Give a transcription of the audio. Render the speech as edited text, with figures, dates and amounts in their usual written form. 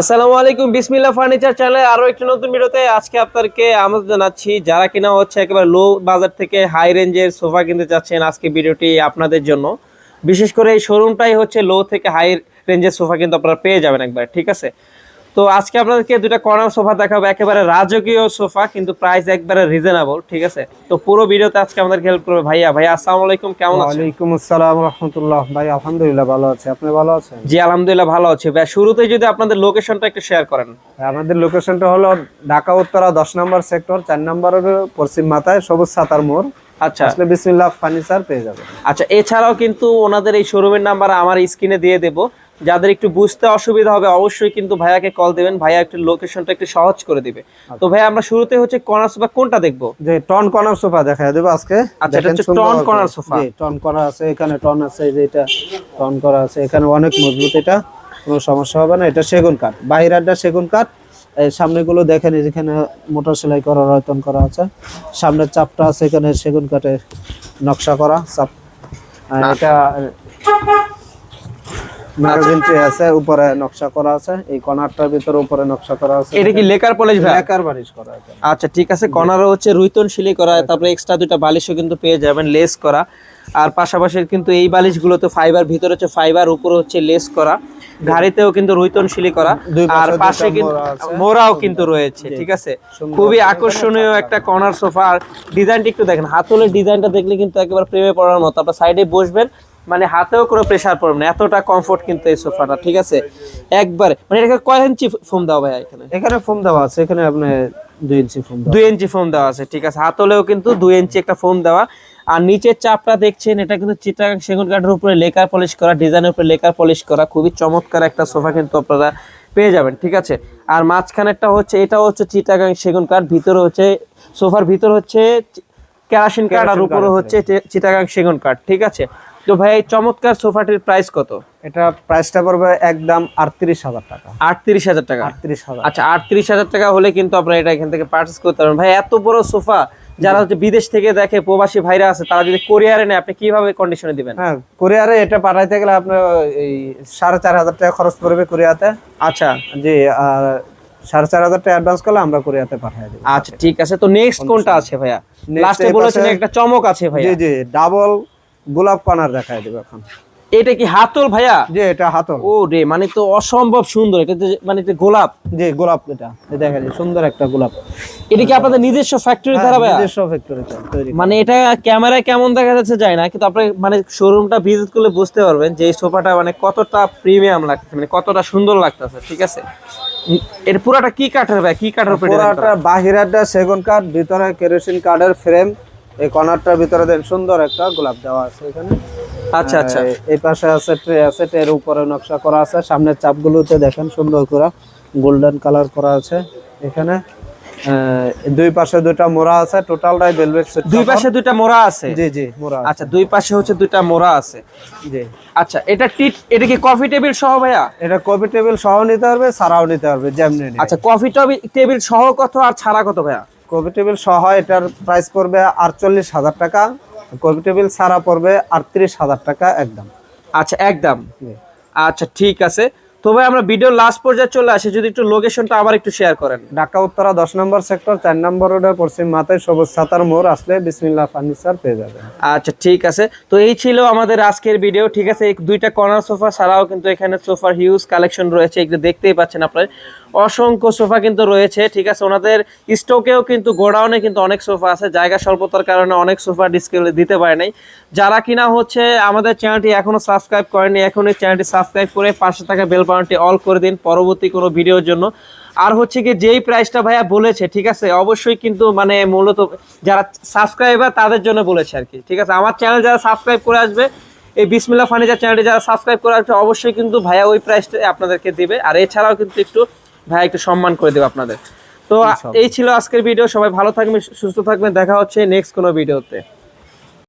আসসালামু আলাইকুম, বিসমিল্লাহ ফার্নিচার চ্যানেলে আরো একটি নতুন ভিডিওতে আজকে আপনাদেরকে আমন্ত্রণ জানাচ্ছি। যারা কিনা হচ্ছে একেবারে লো বাজার থেকে হাই রেঞ্জের সোফা কিনতে চাচ্ছেন, আজকে ভিডিওটি আপনাদের জন্য। বিশেষ করে এই শোরুমটাই হচ্ছে লো থেকে হাই রেঞ্জের সোফা কিন্তু আপনারা পেয়ে যাবেন একবার, ঠিক আছে। তো আজকে আপনাদেরকে দুটা কর্নার সোফা দেখাবো, একেবারে রাজকীয় সোফা, কিন্তু প্রাইস একবারে রিজনেবল, ঠিক আছে। তো পুরো ভিডিওতে আজকে আমাদেরকে হেল্প করবে ভাইয়া। ভাইয়া আসসালামু আলাইকুম, কেমন আছেন? ওয়ালাইকুম আসসালাম রাহমাতুল্লাহ। ভাই আলহামদুলিল্লাহ ভালো আছি, আপনি ভালো আছেন? জি আলহামদুলিল্লাহ ভালো আছি ভাই। শুরুতেই যদি আপনাদের লোকেশনটা একটু শেয়ার করেন। আমাদের লোকেশনটা হলো ঢাকা উত্তরা 10 নম্বর সেক্টর, 4 নম্বরের পশ্চিম মাথায় সবুজ ছাতার মোড়। আচ্ছা, আসলে বিসমিল্লাহ ফার্নিচার পেয়ে যাবেন। আচ্ছা, এছাড়াও কিন্তু ওনাদের এই শোরুমের নাম্বার আমার স্ক্রিনে দিয়ে দেবো। যাদের একটু বুঝতে অসুবিধা হবে অবশ্যই কিন্তু ভাইয়াকে কল দিবেন, ভাইয়া একটু লোকেশনটা একটু সহজ করে দিবে। তো ভাইয়া আমরা শুরুতে হচ্ছে কর্নার সোফা কোনটা দেখবো? যে টন কর্নার সোফা দেখায় দেব আজকে। আচ্ছা, এটা হচ্ছে টন কর্নার সোফা। জি, টন করা আছে, এখানে টন আছে, এই যে এটা টন করা আছে, এখানে অনেক মজবুত, এটা কোনো সমস্যা হবে না। এটা সেগুন কাঠ, বাইরেরটা সেগুন কাঠ। এই সামনেগুলো দেখেন, এখানে মোটর সেলাই করা রয়তন করা আছে। সামনের চাপটা আছে এখানে সেগুন কাঠের নকশা করা চাপ। এটা ম্যাগাজিন ট্রে আছে, উপরে নকশা করা আছে। এই কর্নারটার ভিতরে উপরে নকশা করা আছে। এটা কি লেকার পলিশ ভাই? লেকার বারিশ করা আছে। আচ্ছা ঠিক আছে, কর্নারও হচ্ছে রুইতন শিলি করা, তারপরে এক্সট্রা দুটো বালিশও কিন্তু পেয়ে যাবেন লেস করা। আর পাশাপাশি কিন্তু এই বালিশগুলো তো ফাইবার, ভিতরে হচ্ছে ফাইবার, উপরে হচ্ছে লেস করা, ঘাড়িতেও কিন্তু রুইতন শিলি করা, আর পাশে কিন্তু মোড়াও কিন্তু রয়েছে, ঠিক আছে। খুবই আকর্ষণীয় একটা কর্নার সোফা। আর ডিজাইনটা একটু দেখেন, হাতলের ডিজাইনটা দেখলে কিন্তু একেবারে প্রেমে পড়ার মতো। আপনার সাইডে বসবেন মানে হাতেও কোনো প্রেসার পড়বে না, এতটা কমফোর্ট কিন্তু এই সোফাটা, ঠিক আছে। একবারে মানে এটা কয় ইঞ্চি ফোম দেওয়া ভাই? এখানে ফোম দেওয়া আছে, এখানে আপনি 2 ইঞ্চি ফোম, 2 ইঞ্চি ফোম দেওয়া আছে, ঠিক আছে। হাতলেও কিন্তু 2 ইঞ্চি একটা ফোম দেওয়া। আর নিচের চাপটা দেখছেন, এটা কিন্তু চিটাগাং সেগুন কাঠের উপরে লেকার পলিশ করা, ডিজাইনের উপরে লেকার পলিশ করা, খুবই চমৎকার একটা সোফা কিন্তু আপনারা পেয়ে যাবেন, ঠিক আছে। আর মাঝখানেরটা হচ্ছে, এটা হচ্ছে চিটাগাং সেগুন কাঠ, ভিতরে হচ্ছে সোফার ভিতর হচ্ছে কেরাসিন কাঠ, আর উপরে হচ্ছে চিটাগাং সেগুন কাঠ, ঠিক আছে। তো ভাই এই চমৎকার সোফাটির প্রাইস কত? এটা প্রাইসটা পড়বে একদম 38,000 টাকা। 38,000 টাকা? 38,000। আচ্ছা, 38,000 টাকা হলে কিন্তু আপনারা এটা এখান থেকে পারচেজ করতে পারবেন। ভাই এত বড় সোফা যারা হচ্ছে বিদেশ থেকে দেখে, প্রবাসী ভাইরা আছে, তারা যদি কোরিয়ারে নেয় আপনি কিভাবে কন্ডিশনে দিবেন? হ্যাঁ, কোরিয়ারে এটা পাঠাইতে গেলে আপনার এই 4,500 টাকা খরচ পড়বে কোরিয়াতে। আচ্ছা জি, আর 4,500 টাকা অ্যাডভান্স করলে আমরা কোরিয়াতে পাঠিয়ে দেব। আচ্ছা ঠিক আছে। তো নেক্সট কোনটা আছে ভাইয়া? লাস্টে বলেছেন একটা চমক আছে ভাইয়া। জি জি, ডাবল গোলাপ কর্নার দেখাই দেব এখন। এটা কি হাতল ভাইয়া? জি, এটা হাতল। ও রে, মানে তো অসম্ভব সুন্দর। এটা মানে এটা গোলাপ। জি, গোলাপ। এটা দেখেন সুন্দর একটা গোলাপ। এটা কি আপনাদের নিজস্ব ফ্যাক্টরি দ্বারা ভাইয়া? নিজস্ব ফ্যাক্টরিতে তৈরি। মানে এটা ক্যামেরায় কেমন দেখা যাচ্ছে যায় না, কিন্তু আপনি মানে শোরুমটা ভিজিট করলে বুঝতে পারবেন যে এই সোফাটা মানে কতটা প্রিমিয়াম লাগছে, মানে কতটা সুন্দর লাগতেছে, ঠিক আছে। এর পুরাটা কি কাঠের ভাই? কি কাঠের উপরে? পুরাটা বাহিরাটা সেগুন কাঠ, ভিতরে কেরোসিন কাঠের ফ্রেম। এই কর্নারটার ভিতরে দেন সুন্দর একটা গোলাপ দেওয়া আছে এখানে। আচ্ছা আচ্ছা। এই পাশে আছে ট্রে আছে, ট্রের উপরে নকশা করা আছে। সামনের চাপগুলোতে দেখেন সুন্দর করে গোল্ডেন কালার করা আছে এখানে। দুই পাশে দুইটা মোড়া আছে, টোটালটাই ভেলভেট সেট। দুই পাশে দুইটা মোড়া আছে? জি জি, মোড়া। আচ্ছা, দুই পাশে হচ্ছে দুইটা মোড়া আছে। জি। আচ্ছা, এটা কি কফি টেবিল সহ ভাইয়া? এটা কফি টেবিল সহ নিতে পারবে, ছাড়াও নিতে পারবে, যেমনি নিবে। আচ্ছা, কফি টেবিল সহ কত আর ছাড়া কত ভাইয়া? কফি টেবিল সহ এটার প্রাইস পড়বে 48,000 টাকা। কফি টেবিল ছাড়া পড়বে 38,000 টাকা একদম। আচ্ছা একদম। আচ্ছা ঠিক আছে। তো ভাই আমরা ভিডিও লাস্ট পর্যায়ে চলে আসি, যদি একটু লোকেশনটা আবার একটু শেয়ার করেন। ঢাকা উত্তরা 10 নম্বর সেক্টর, 4 নম্বর রোডের পশ্চিম মাথায় সবুজ ছাতার মোড় আসলে বিসমিল্লাহ ফার্নিচার পেয়ে যাবেন। আচ্ছা ঠিক আছে। তো এই ছিল আমাদের আজকের ভিডিও, ঠিক আছে। এই দুইটা কর্নার সোফা ছাড়াও কিন্তু এখানে সোফার হিউজ কালেকশন রয়েছে, একটু দেখতেই পাচ্ছেন আপনারা, অসংখ্য সোফা কিন্তু রয়েছে, ঠিক আছে। ওনাদের স্টকেও কিন্তু গোডাউনে কিন্তু অনেক সোফা আছে, জায়গা স্বল্পতার কারণে অনেক সোফা ডিসপ্লে দিতে পারে নাই। যারা কিনা হচ্ছে আমাদের চ্যানেলটি এখনো সাবস্ক্রাইব করেনি, এখনই চ্যানেলটি সাবস্ক্রাইব করে পাশে থাকা বেল বাটনটি অল করে দিন পরবর্তী কোনো ভিডিওর জন্য। আর হচ্ছে কি, যেই প্রাইসটা ভাইয়া বলেছে, ঠিক আছে, অবশ্যই কিন্তু মানে মূলত যারা সাবস্ক্রাইবার তাদের জন্য বলেছে আর কি, ঠিক আছে। আমার চ্যানেল যারা সাবস্ক্রাইব করে আসবে, এই বিসমিল্লাহ ফার্নিচার চ্যানেলটি যারা সাবস্ক্রাইব করে আসবে, অবশ্যই কিন্তু ভাইয়া ওই প্রাইসটা আপনাদেরকে দিবে। আর এছাড়াও কিন্তু একটু ভাইয়া একটু সম্মান করে দেবে আপনাদের। তো এই ছিল আজকের ভিডিও। সবাই ভালো থাকবেন, সুস্থ থাকবেন, দেখা হচ্ছে নেক্সট কোনো ভিডিওতে।